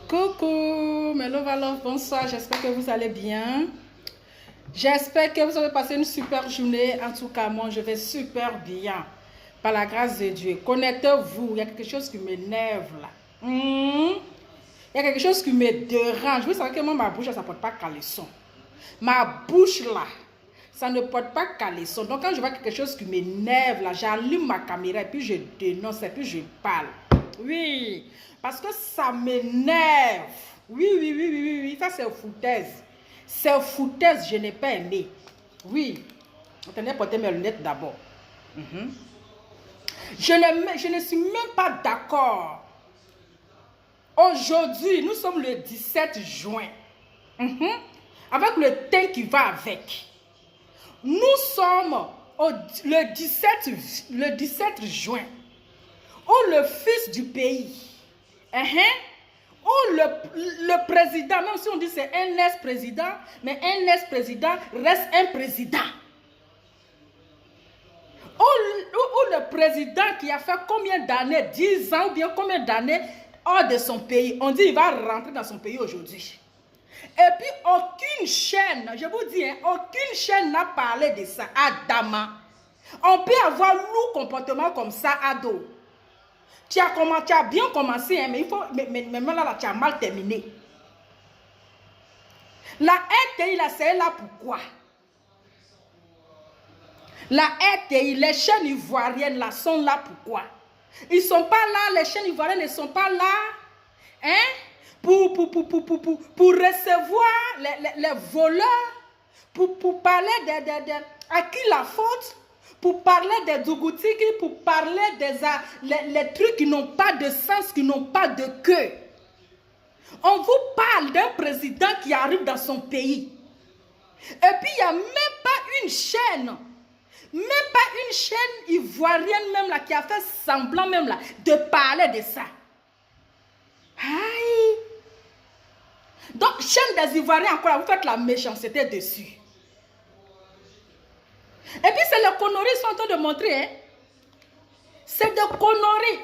Coucou, mes love, bonsoir, j'espère que vous allez bien. J'espère que vous avez passé une super journée. En tout cas, moi, je vais super bien. Par la grâce de Dieu. Connectez-vous, il y a quelque chose qui m'énerve là. Il y a quelque chose qui me dérange. Vous savez que moi, ma bouche, ça ne porte pas caleçon. Ma bouche là, ça ne porte pas caleçon. Donc, quand je vois quelque chose qui m'énerve là, j'allume ma caméra et puis je dénonce et puis je parle. Oui, parce que ça m'énerve. Oui, ça c'est foutaise. C'est foutaise, je n'ai pas aimé. Oui, attendez, porter mes lunettes d'abord. Je ne suis même pas d'accord. Aujourd'hui, nous sommes le 17 juin. Avec le thème qui va avec. Nous sommes le 17 juin. Où le fils du pays, où le président, même si on dit c'est un ex-président, mais un ex-président reste un président. Où le président qui a fait combien d'années, 10 ans ou bien combien d'années hors de son pays, on dit qu'il va rentrer dans son pays aujourd'hui. Et puis aucune chaîne, je vous dis, aucune chaîne n'a parlé de ça à Dama. On peut avoir lourd comportement comme ça à dos. Tu as bien commencé, mais il faut, mais maintenant là, tu as mal terminé. La RTI, là, c'est là pourquoi? La RTI, les chaînes ivoiriennes là sont là pourquoi? Ils ne sont pas là, les chaînes ivoiriennes ne sont pas là, pour recevoir les voleurs, pour parler à qui la faute, pour parler des Dougoutiki, pour parler les trucs qui n'ont pas de sens, qui n'ont pas de queue. On vous parle d'un président qui arrive dans son pays. Et puis il n'y a même pas une chaîne, ivoirienne même là, qui a fait semblant même là, de parler de ça. Aïe. Donc, chaîne des Ivoiriens encore, vous faites la méchanceté dessus. Et puis, c'est les conneries qu'ils sont en train de montrer. C'est des conneries.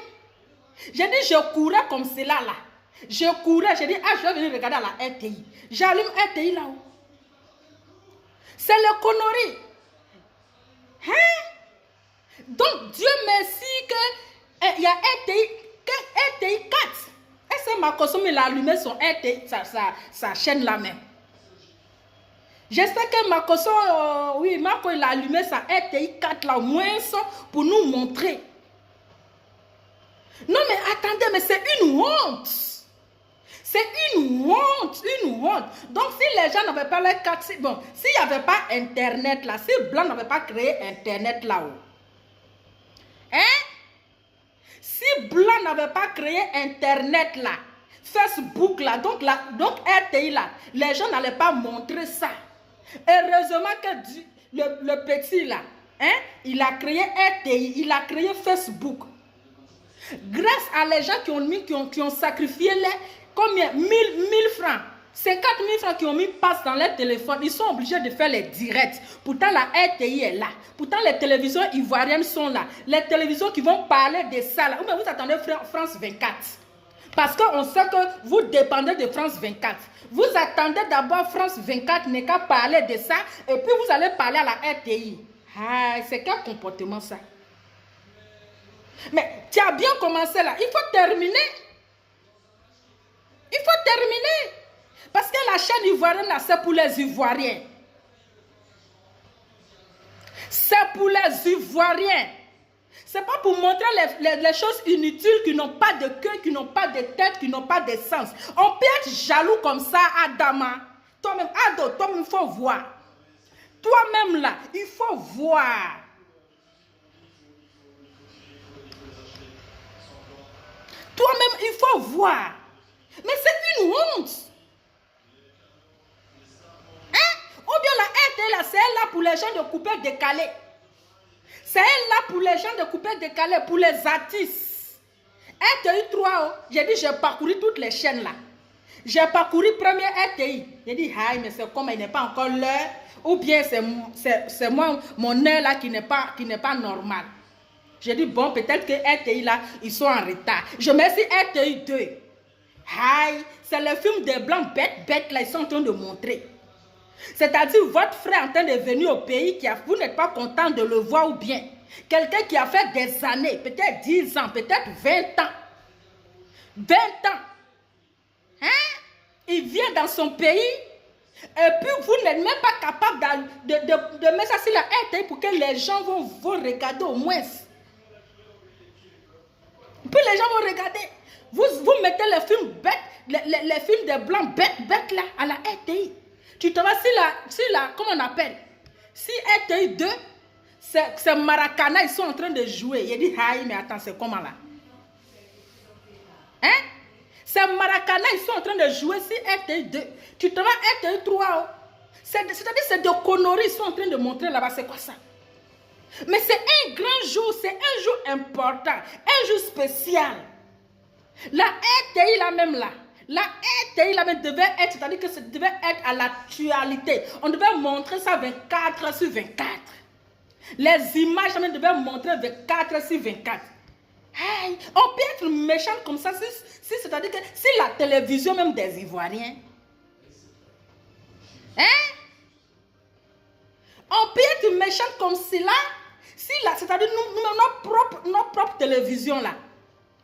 J'ai dit, je courais comme cela là. Je courais, j'ai dit, je vais venir regarder à la RTI. J'allume RTI là-haut. C'est les conneries. Donc, Dieu merci qu'il y a RTI 4. Et c'est Makosom, il a allumé son RTI, sa chaîne là même. J'espère que Makosom, Marco, il a allumé sa RTI 4 là, au moins pour nous montrer. Non, mais attendez, mais c'est une honte. C'est une honte. Donc, si les gens n'avaient pas les 4, bon, s'il n'y avait pas Internet là, si Blanc n'avait pas créé Internet là-haut, si Blanc n'avait pas créé Internet là, Facebook là, donc RTI là, les gens n'allaient pas montrer ça. Heureusement que le petit là, il a créé RTI, il a créé Facebook. Grâce à les gens qui ont sacrifié combien 1000 francs, 50 000 francs qui ont mis passe dans leur téléphone, ils sont obligés de faire les directs. Pourtant, la RTI est là. Pourtant, les télévisions ivoiriennes sont là. Les télévisions qui vont parler de ça là. Ou bien vous attendez France 24. Parce qu'on sait que vous dépendez de France 24. Vous attendez d'abord France 24 n'est qu'à parler de ça. Et puis vous allez parler à la RTI. C'est quel comportement ça? Mais tu as bien commencé là. Il faut terminer. Parce que la chaîne ivoirienne là, c'est pour les Ivoiriens. C'est pour les Ivoiriens. C'est pas pour montrer les choses inutiles qui n'ont pas de queue, qui n'ont pas de tête, qui n'ont pas de sens. On peut être jaloux comme ça, Adama. Toi-même, Ado, toi-même, il faut voir. Toi-même là, il faut voir. Toi-même, il faut voir. Mais c'est une honte. Ou bien la RTL, là, c'est là pour les gens de couper décalé. C'est là pour les gens de couper décalé, pour les artistes. RTI 3, j'ai dit, j'ai parcouru toutes les chaînes là. J'ai parcouru première RTI. J'ai dit, mais c'est comme il n'est pas encore l'heure. Ou bien c'est moi, mon heure là qui n'est pas normal. J'ai dit, bon, peut-être que RTI là, ils sont en retard. Je mets si RTI 2. Aïe, c'est le film des blancs bêtes là, ils sont en train de montrer. C'est-à-dire, votre frère est en train de venir au pays, vous n'êtes pas content de le voir ou bien. Quelqu'un qui a fait des années, peut-être 10 ans, peut-être 20 ans. 20 ans. Hein? Il vient dans son pays, et puis vous n'êtes même pas capable de mettre ça sur la RTI pour que les gens vont regarder au moins. Puis les gens vont regarder. Vous mettez les films bêtes, les films des blancs bêtes là, à la RTI. Tu te vas sur la, comment on appelle? Si RTI 2, c'est Maracana, ils sont en train de jouer. Il dit, aïe, mais attends, c'est comment là? Hein? C'est Maracana, ils sont en train de jouer sur RTI 2. Tu te vas RTI 3. C'est-à-dire, c'est de conneries, ils sont en train de montrer là-bas, c'est quoi ça? Mais c'est un grand jour, c'est un jour important, un jour spécial. La RTI là même là, la RTI là même devait être, c'est-à-dire que ça devait être à l'actualité. On devait montrer ça 24 heures sur 24. Les images là même devaient montrer 24 heures sur 24. Hey, on peut être méchant comme ça, c'est-à-dire que si la télévision même des Ivoiriens, hein? On peut être méchant comme cela, c'est-à-dire notre propre télévision là,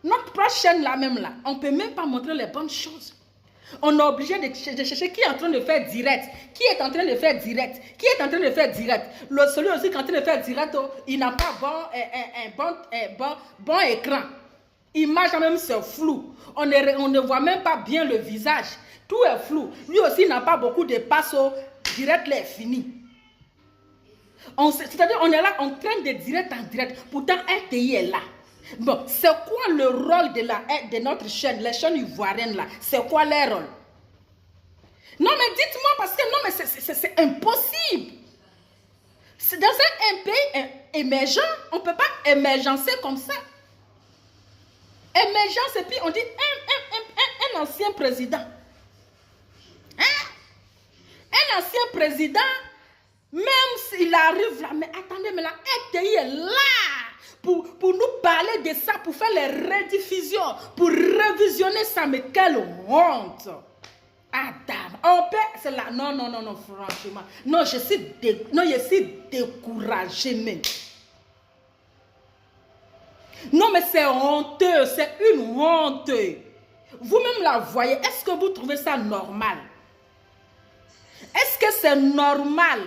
notre propre chaîne là même là, on ne peut même pas montrer les bonnes choses. On est obligé de chercher qui est en train de faire direct, qui est en train de faire direct, qui est en train de faire direct. Celui aussi qui est en train de faire direct, il n'a pas bon écran. Image même c'est flou. On ne voit même pas bien le visage. Tout est flou. Lui aussi n'a pas beaucoup de passos. Direct là est fini. C'est-à-dire on est là en train de direct en direct. Pourtant RTI est là. Bon, c'est quoi le rôle de notre chaîne, les chaînes ivoiriennes là? C'est quoi leur rôle? Non mais dites-moi parce que non mais c'est impossible. C'est dans un pays émergent, on ne peut pas émergencer comme ça. Émergence et puis on dit un ancien président. Hein? Un ancien président, même s'il arrive là, mais attendez, mais la RTI est là. Pour nous parler de ça, pour faire les rediffusions, pour révisionner ça, mais quelle honte! Adam, on peut, c'est là, non, franchement, non, je suis découragée même. Non, mais c'est honteux, c'est une honte. Vous-même la voyez, est-ce que vous trouvez ça normal? Est-ce que c'est normal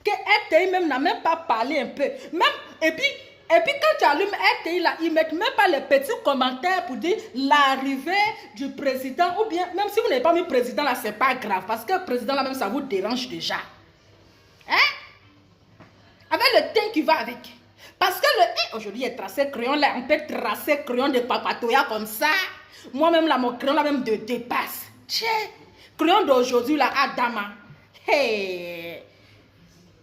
que RTI même n'a même pas parlé un peu? Même, et puis quand tu allumes RTI là, ils ne mettent même pas les petits commentaires pour dire l'arrivée du président. Ou bien, même si vous n'avez pas mis président là, c'est pas grave. Parce que le président là même, ça vous dérange déjà. Hein? Avec le teint qui va avec. Parce que aujourd'hui, il est tracé crayon là. On peut tracer crayon de papatoya comme ça. Moi-même là, mon crayon là même de dépasse. Tiens, crayon d'aujourd'hui là, Adama. Hey.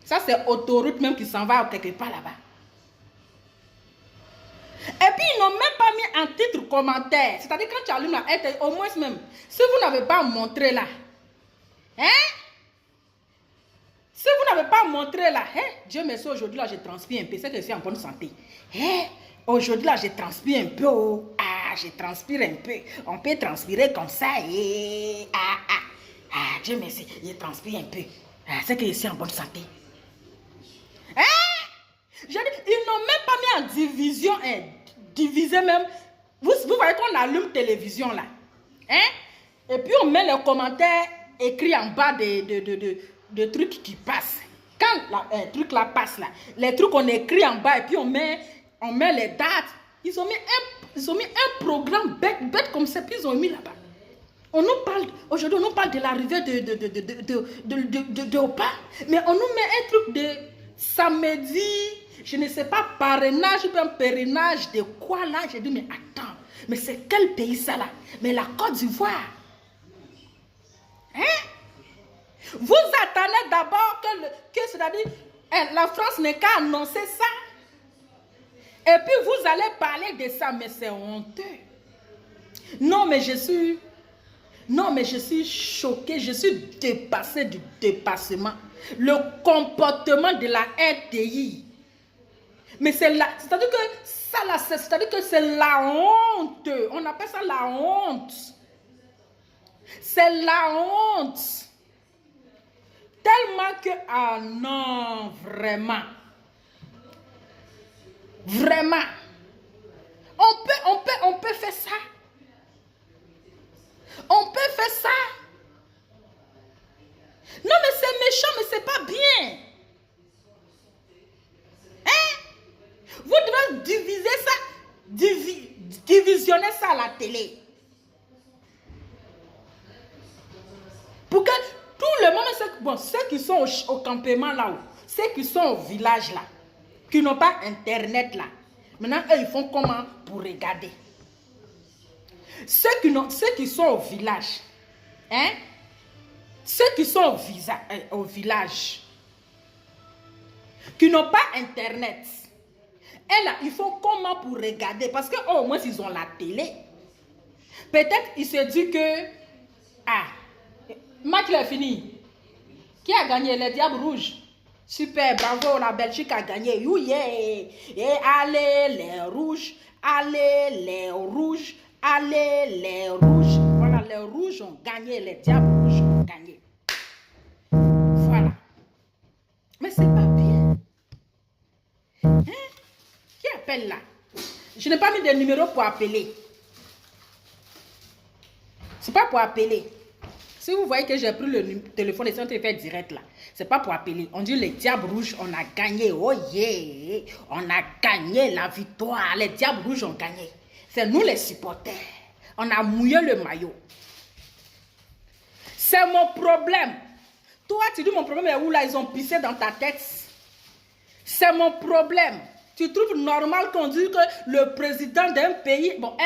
Ça, c'est autoroute même qui s'en va quelque part là-bas. Et puis, ils n'ont même pas mis un titre commentaire. C'est-à-dire, quand tu allumes la RTI, au moins même, si vous n'avez pas montré là, hein? Si vous n'avez pas montré là, hein? Dieu merci, aujourd'hui là, je transpire un peu. C'est que je suis en bonne santé. Hein? Aujourd'hui là, je transpire un peu. Oh. Ah, je transpire un peu. On peut transpirer comme ça. Et... Dieu merci, je transpire un peu. Ah, c'est que je suis en bonne santé. Hein? Ils n'ont même pas mis en division, divisé même. Vous voyez qu'on allume télévision là. Hein? Et puis on met les commentaires écrits en bas de trucs qui passent. Quand le truc là passe là, les trucs on écrit en bas et puis on met les dates. Ils ont mis un programme bête comme ça, puis ils ont mis là-bas. Aujourd'hui on nous parle de l'arrivée de Opa, mais on nous met un truc de samedi, je ne sais pas, parrainage ou bien pèlerinage de quoi là. J'ai dit, mais attends, mais c'est quel pays ça là? Mais la Côte d'Ivoire. Hein? Vous attendez d'abord que c'est-à-dire, la France n'est qu'à annoncer ça. Et puis vous allez parler de ça, mais c'est honteux. Non, mais je suis choquée, je suis dépassée du dépassement. Le comportement de la RTI. Mais c'est-à-dire que ça là, c'est-à-dire que c'est la honte. On appelle ça la honte. C'est la honte. Tellement que, ah non, vraiment. Vraiment. On peut faire ça. On peut faire ça. Non, mais c'est méchant, mais c'est pas bien. Hein? Vous devez diviser ça, divisionner ça à la télé. Pour que tout le monde, bon, ceux qui sont au campement là-haut, ceux qui sont au village là, qui n'ont pas internet là, maintenant eux ils font comment pour regarder? Ceux qui sont au village, hein? Ceux qui sont au village, qui n'ont pas internet, et là, ils font comment pour regarder? Parce que au moins ils ont la télé. Peut-être ils se disent que, ah, match est fini. Qui a gagné? Les Diables Rouges. Super, bravo, la Belgique a gagné. You yeah. Et allez les rouges, allez les rouges, allez les rouges. Voilà, les rouges ont gagné, les Diables Rouges ont gagné. Voilà. Mais c'est pas bien. Hein? Qui appelle là? Je n'ai pas mis de numéro pour appeler. C'est pas pour appeler. Si vous voyez que j'ai pris le téléphone et c'est en train de faire direct là, c'est pas pour appeler. On dit les Diables Rouges, on a gagné. Oh yeah! On a gagné la victoire. Les Diables Rouges ont gagné. C'est nous les supporters. On a mouillé le maillot. C'est mon problème. Toi, tu dis mon problème est où là? Ils ont pissé dans ta tête. C'est mon problème. Tu trouves normal qu'on dise que le président d'un pays, bon,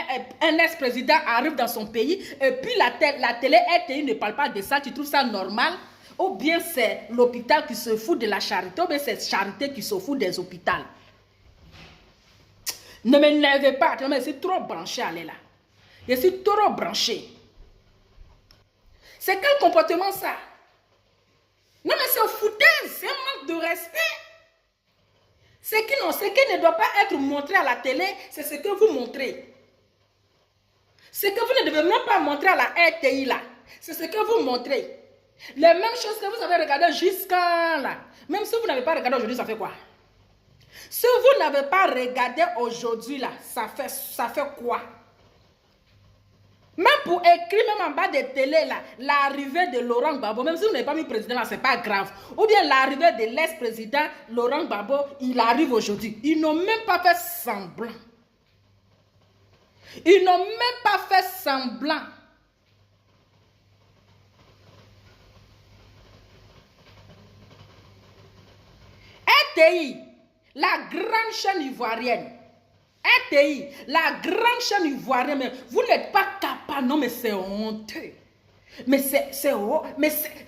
un ex-président arrive dans son pays et puis la télé RTI ne parle pas de ça, tu trouves ça normal? Ou bien c'est l'hôpital qui se fout de la charité, ou bien c'est charité qui se fout des hôpitaux? Ne m'énervez pas, je suis trop branché à aller là. Je suis trop branché. C'est quel comportement ça? Non mais c'est foutaise, c'est un manque de respect. Ce qui ne doit pas être montré à la télé, c'est ce que vous montrez. Ce que vous ne devez même pas montrer à la RTI là, c'est ce que vous montrez. Les mêmes choses que vous avez regardées jusqu'à là. Même si vous n'avez pas regardé aujourd'hui, ça fait quoi? Si vous n'avez pas regardé aujourd'hui là, ça fait quoi? Même pour écrire, même en bas des télés là, l'arrivée de Laurent Gbagbo, même si vous n'avez pas mis président là, c'est pas grave. Ou bien l'arrivée de l'ex-président Laurent Gbagbo, il arrive aujourd'hui. Ils n'ont même pas fait semblant. Ils n'ont même pas fait semblant. RTI, la grande chaîne ivoirienne. RTI, la grande chaîne ivoirienne, mais vous n'êtes pas capable. Non, mais c'est honteux. Mais c'est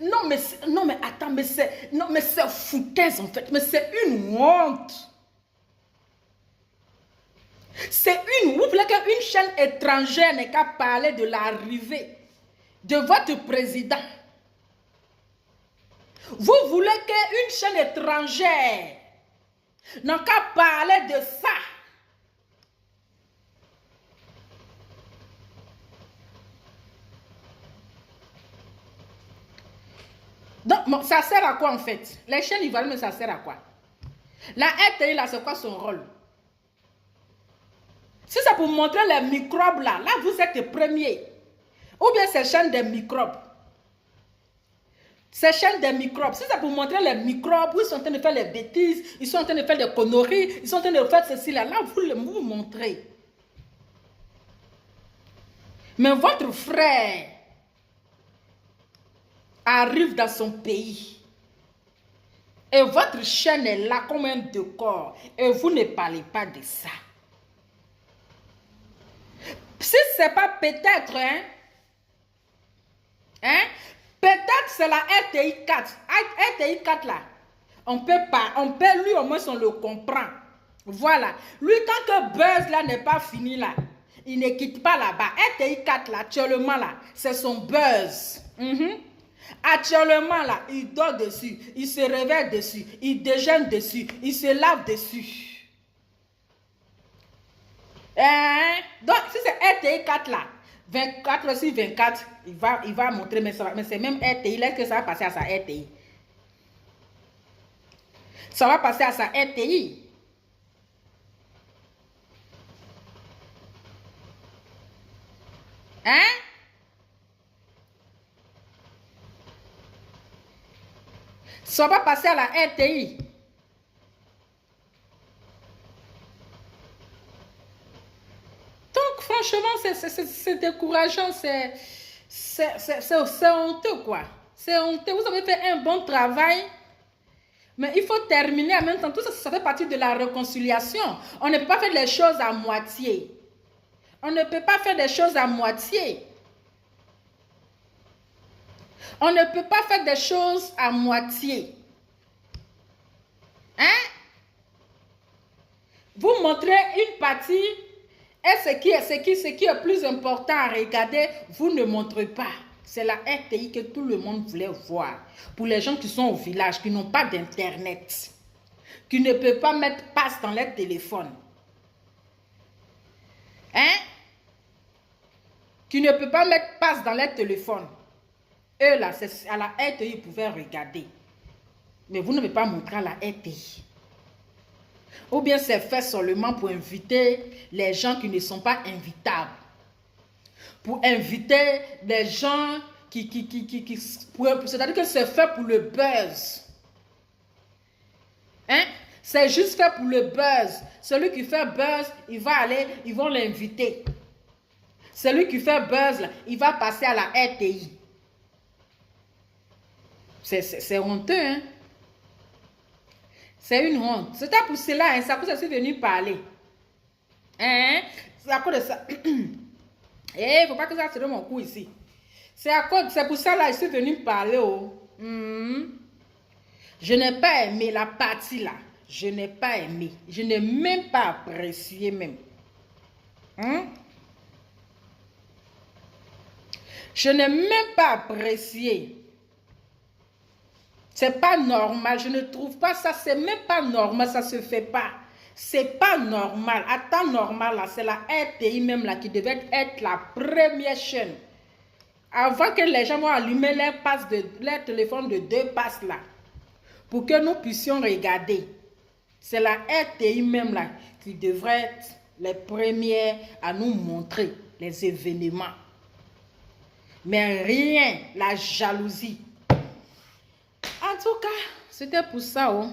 non mais attends, mais c'est foutaise en fait. Mais c'est une honte. C'est une. Vous voulez qu'une chaîne étrangère n'ait qu'à parler de l'arrivée de votre président. Vous voulez qu'une chaîne étrangère n'a qu'à parler de ça. Donc, ça sert à quoi en fait? Les chaînes ivoiriennes, ça sert à quoi? La RTI, là, c'est quoi son rôle? Si c'est pour montrer les microbes, là vous êtes les premiers. Ou bien ces chaînes des microbes. Ces chaînes des microbes. Si c'est pour montrer les microbes, où ils sont en train de faire les bêtises, ils sont en train de faire des conneries, ils sont en train de faire ceci, là vous montrez. Mais votre frère arrive dans son pays et votre chaîne est là comme un décor et vous ne parlez pas de ça. Si c'est pas peut-être, peut-être c'est la RTI 4. RTI 4 là, on peut lui au moins on le comprend. Voilà. Lui, tant que buzz là n'est pas fini là, il ne quitte pas là-bas. RTI 4 là, actuellement là, c'est son buzz. Actuellement là, il dort dessus, il se réveille dessus, il déjeune dessus, il se lave dessus. Donc, si c'est RTI 4 là, 24 sur 24, il va montrer, mais c'est même RTI. Là que ça va passer à sa RTI. Ça va passer à sa RTI. Hein? Ça va passer à la RTI. Donc, franchement, c'est décourageant. C'est honteux, quoi. C'est honteux. Vous avez fait un bon travail. Mais il faut terminer en même temps. Tout ça, ça fait partie de la réconciliation. On ne peut pas faire les choses à moitié. On ne peut pas faire des choses à moitié. On ne peut pas faire des choses à moitié. Hein? Vous montrez une partie et ce qui est plus important à regarder, vous ne montrez pas. C'est la RTI que tout le monde voulait voir. Pour les gens qui sont au village, qui n'ont pas d'internet, qui ne peuvent pas mettre passe dans leur téléphone. Hein? Qui ne peuvent pas mettre passe dans leur téléphone. Eux là, c'est à la RTI, ils pouvaient regarder. Mais vous ne pouvez pas montrer à la RTI. Ou bien c'est fait seulement pour inviter les gens qui ne sont pas invitables. Pour inviter des gens c'est-à-dire que c'est fait pour le buzz. Hein? C'est juste fait pour le buzz. Celui qui fait buzz, il va aller, ils vont l'inviter. Celui qui fait buzz, là, il va passer à la RTI. C'est honteux, hein? C'est une honte. C'était pour cela, hein? C'est à cause que je suis venu parler. Hein? C'est à cause de ça. Eh, il ne faut pas que ça se donne mon coup ici. C'est pour ça là, je suis venu parler. Oh. Je n'ai pas aimé la partie là. Je n'ai pas aimé. Je n'ai même pas apprécié même. Je n'ai même pas apprécié. C'est pas normal. Je ne trouve pas ça. C'est même pas normal. Ça se fait pas. C'est pas normal. À temps normal, là, c'est la RTI même là qui devait être la première chaîne. Avant que les gens vont allumer leur téléphone de 2 passes là. Pour que nous puissions regarder. C'est la RTI même là qui devrait être les premières à nous montrer les événements. Mais rien, la jalousie. En tout cas, c'était pour ça. Oh.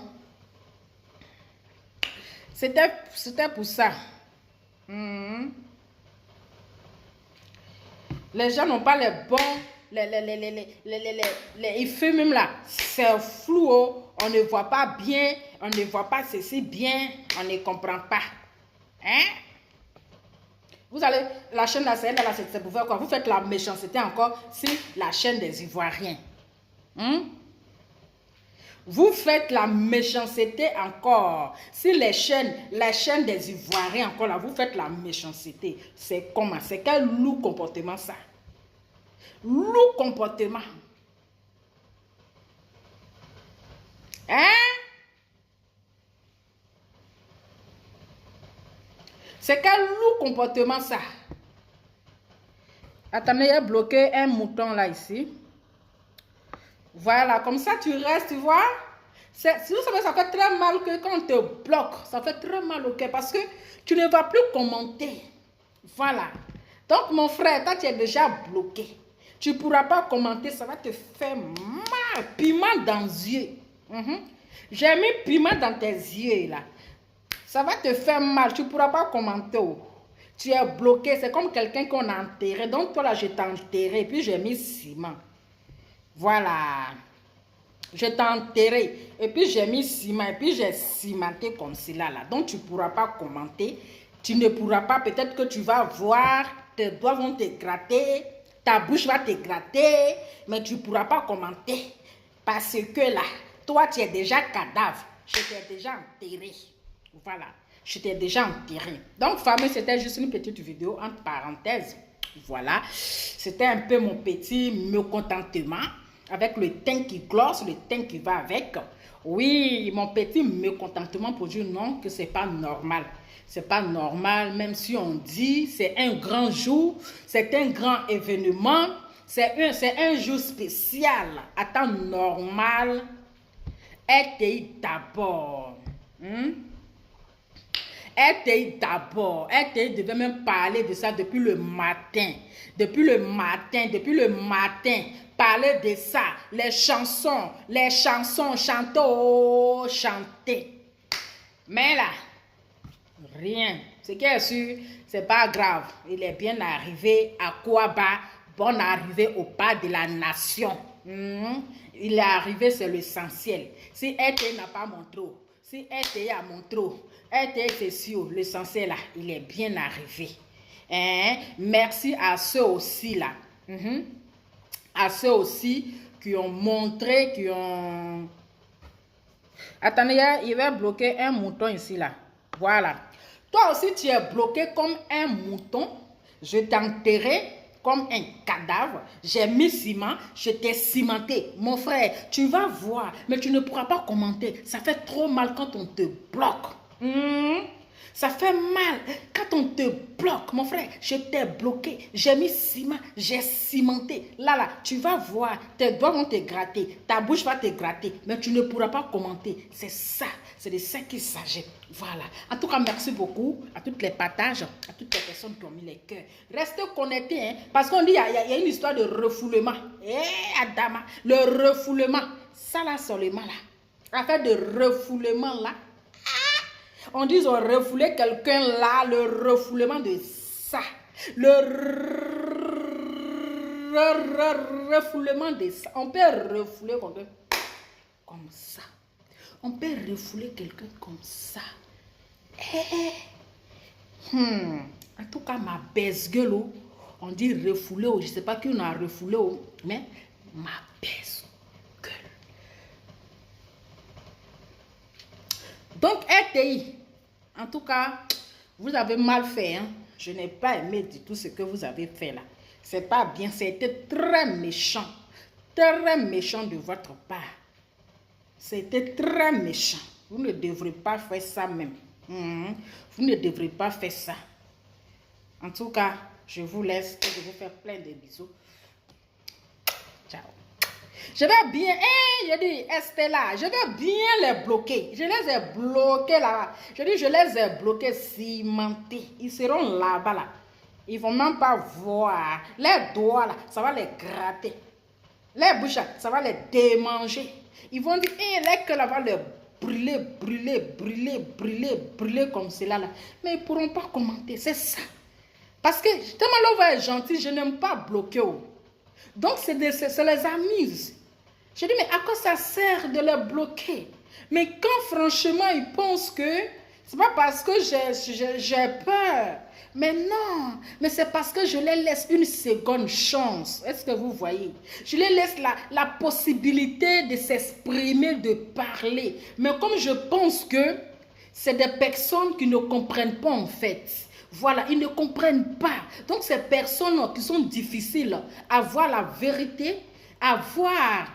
C'était pour ça. Les gens n'ont pas les bons. Les films même là, c'est flou. Oh. On ne voit pas bien. On ne voit pas ceci bien. On ne comprend pas. Hein? Vous allez, la chaîne là, c'est pour faire quoi? Vous faites la méchanceté encore sur la chaîne des Ivoiriens. Vous faites la méchanceté encore. Si les chaînes des Ivoiriens encore là, vous faites la méchanceté. C'est comment? C'est quel lourd comportement ça? Lourd comportement. Hein? C'est quel lourd comportement ça? Attendez, il a bloqué un mouton là ici. Voilà, comme ça tu restes, tu vois. Si vous savez, ça fait très mal que quand on te bloque, ça fait très mal au cœur parce que tu ne vas plus commenter. Voilà. Donc mon frère, toi tu es déjà bloqué. Tu ne pourras pas commenter, ça va te faire mal. Piment dans les yeux. J'ai mis piment dans tes yeux là. Ça va te faire mal, tu ne pourras pas commenter. Tu es bloqué, c'est comme quelqu'un qu'on a enterré. Donc toi là, je t'ai enterré, puis j'ai mis ciment. Voilà. Je t'ai enterré, et puis j'ai mis ciment, et puis j'ai cimenté comme cela là. Donc tu ne pourras pas commenter. Tu ne pourras pas, peut-être que tu vas voir, tes doigts vont te gratter, ta bouche va te gratter, mais tu ne pourras pas commenter. Parce que là, toi tu es déjà cadavre. Je t'ai déjà enterré. Voilà, je t'ai déjà enterré. Donc, famille, c'était juste une petite vidéo entre parenthèses. Voilà, c'était un peu mon petit mécontentement. avec le teint qui glosse, le teint qui va avec. Oui, mon petit mécontentement pour dire non, que c'est pas normal. C'est pas normal, même si on dit c'est un grand jour, c'est un grand événement, c'est un jour spécial. À temps normal, RTI d'abord. RTI d'abord. RTI devait même parler de ça depuis le matin. Depuis le matin. Parler de ça. Les chansons, chanter. Mais là, rien. Ce qui est sûr, c'est pas grave. Il est bien arrivé à Kouaba. Bonne arrivée au pas de la nation. Il est arrivé, c'est l'essentiel. Si RTI n'a pas montré, si RTI a montré, RTI c'est sûr, l'essentiel là, il est bien arrivé. Merci à ceux aussi là. À ceux aussi qui ont montré, qui ont... Attendez, il va bloquer un mouton ici là. Voilà. Toi aussi, tu es bloqué comme un mouton. Je t'enterrai comme un cadavre. J'ai mis ciment, je t'ai cimenté. Mon frère, tu vas voir, mais tu ne pourras pas commenter. Ça fait trop mal quand on te bloque. Ça fait mal quand on te bloque, mon frère. Je t'ai bloqué, j'ai mis ciment, j'ai cimenté. Là, tu vas voir, tes doigts vont te gratter, ta bouche va te gratter, mais tu ne pourras pas commenter. C'est ça, c'est de ça qu'il s'agit. Voilà. En tout cas, merci beaucoup à toutes les partages, à toutes les personnes qui ont mis les cœurs. Restez connectés, parce qu'on dit qu'il y a une histoire de refoulement. Adama, le refoulement. Ça là, seulement là. Affaire de refoulement là. On dit qu'ils ont refoulé quelqu'un là, le refoulement de ça. Le refoulement de ça. On peut refouler quelqu'un comme ça. On peut refouler quelqu'un comme ça. En tout cas, ma baisse-gueule, on dit refouler, je ne sais pas qui on a refoulé, mais ma baisse-gueule. Donc, RTI, en tout cas, vous avez mal fait. Je n'ai pas aimé du tout ce que vous avez fait là. C'est pas bien, c'était très méchant. Très méchant de votre part. C'était très méchant. Vous ne devrez pas faire ça même. Vous ne devrez pas faire ça. En tout cas, je vous laisse et je vous fais plein de bisous. Ciao. Je vais bien, je dis, Estella, je vais bien les bloquer. Je les ai bloqués là. Je dis, je les ai bloqués cimentés. Ils seront là-bas là. Ils vont même pas voir. Les doigts là, ça va les gratter. Les bouches, ça va les démanger. Ils vont dire, les queues là va les brûler comme cela là. Mais ils ne pourront pas commenter, c'est ça. Parce que tellement l'on va être gentil, je n'aime pas bloquer. Donc, ça les amuse. Je dis, mais à quoi ça sert de les bloquer? Mais quand franchement, ils pensent que c'est pas parce que j'ai peur. Mais non, mais c'est parce que je les laisse une seconde chance. Est-ce que vous voyez? Je les laisse la possibilité de s'exprimer, de parler. Mais comme je pense que c'est des personnes qui ne comprennent pas en fait. Voilà, ils ne comprennent pas. Donc, ces personnes qui sont difficiles à voir la vérité, à voir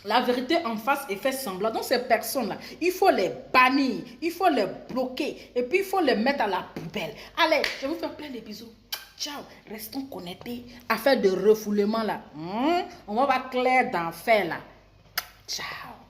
la vérité en face et faire semblant. Donc, ces personnes-là, il faut les bannir, il faut les bloquer et puis il faut les mettre à la poubelle. Allez, je vous fais plein de bisous. Ciao, restons connectés. Affaire de refoulement là. On va clair d'enfer là. Ciao.